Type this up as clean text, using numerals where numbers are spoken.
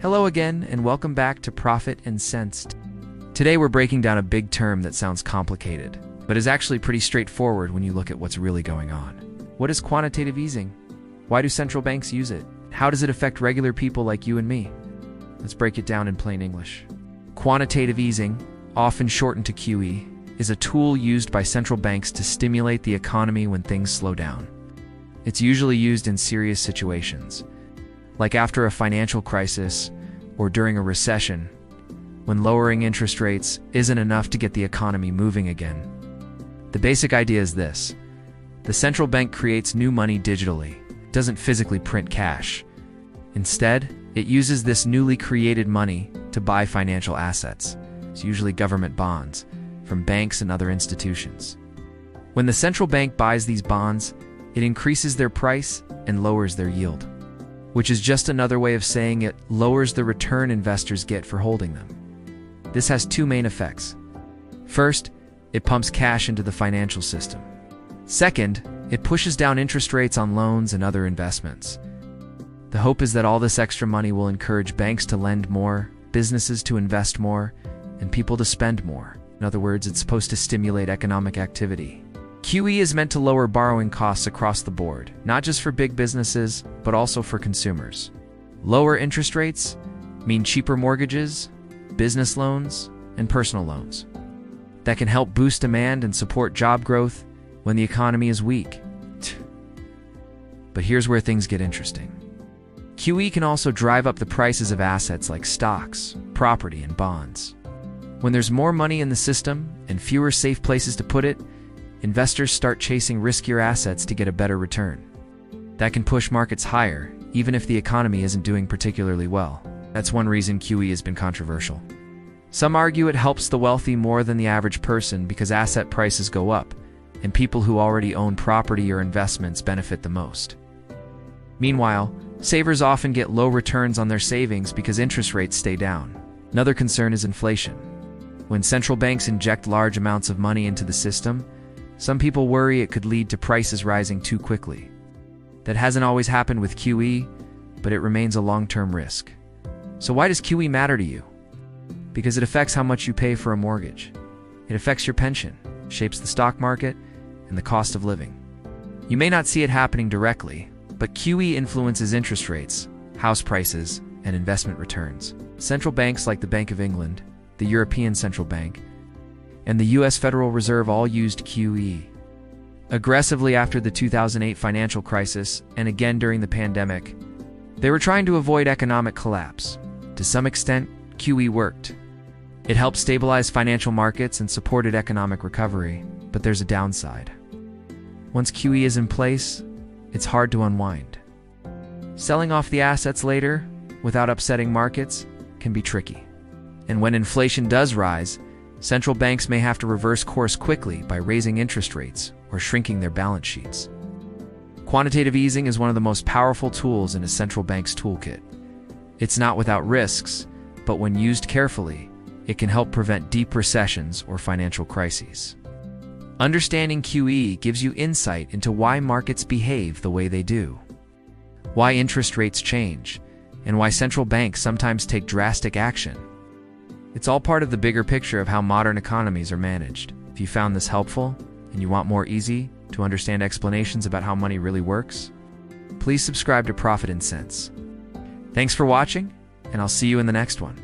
Hello again, and welcome back to Profit and Sense. Today we're breaking down a big term that sounds complicated, but is actually pretty straightforward when you look at what's really going on. What is quantitative easing? Why do central banks use it? How does it affect regular people like you and me? Let's break it down in plain English. Quantitative easing, often shortened to QE, is a tool used by central banks to stimulate the economy when things slow down. It's usually used in serious situations, like after a financial crisis or during a recession, when lowering interest rates isn't enough to get the economy moving again. The basic idea is this: the central bank creates new money digitally, doesn't physically print cash. Instead, it uses this newly created money to buy financial assets, it's usually government bonds, from banks and other institutions. When the central bank buys these bonds, it increases their price and lowers their yield, which is just another way of saying it lowers the return investors get for holding them. This has two main effects. First, it pumps cash into the financial system. Second, it pushes down interest rates on loans and other investments. The hope is that all this extra money will encourage banks to lend more, businesses to invest more, and people to spend more. In other words, it's supposed to stimulate economic activity. QE is meant to lower borrowing costs across the board, not just for big businesses, but also for consumers. Lower interest rates mean cheaper mortgages, business loans, and personal loans. That can help boost demand and support job growth when the economy is weak. But here's where things get interesting. QE can also drive up the prices of assets like stocks, property, and bonds. When there's more money in the system and fewer safe places to put it, investors start chasing riskier assets to get a better return. That can push markets higher, even if the economy isn't doing particularly well. That's one reason QE has been controversial. Some argue it helps the wealthy more than the average person because asset prices go up, and people who already own property or investments benefit the most. Meanwhile, savers often get low returns on their savings because interest rates stay down. Another concern is inflation. When central banks inject large amounts of money into the system, some people worry it could lead to prices rising too quickly. That hasn't always happened with QE, but it remains a long-term risk. So why does QE matter to you? Because it affects how much you pay for a mortgage. It affects your pension, shapes the stock market, and the cost of living. You may not see it happening directly, but QE influences interest rates, house prices, and investment returns. Central banks like the Bank of England, the European Central Bank, and the U.S. Federal Reserve all used QE aggressively after the 2008 financial crisis and again during the pandemic. They were trying to avoid economic collapse. To some extent, QE worked. It helped stabilize financial markets and supported economic recovery, but there's a downside. Once QE is in place, it's hard to unwind. Selling off the assets later, without upsetting markets, can be tricky. And when inflation does rise, central banks may have to reverse course quickly by raising interest rates or shrinking their balance sheets. Quantitative easing is one of the most powerful tools in a central bank's toolkit. It's not without risks, but when used carefully, it can help prevent deep recessions or financial crises. Understanding QE gives you insight into why markets behave the way they do, why interest rates change, and why central banks sometimes take drastic action. It's all part of the bigger picture of how modern economies are managed. If you found this helpful and you want more easy to understand explanations about how money really works, please subscribe to Profit and Sense. Thanks for watching, and I'll see you in the next one.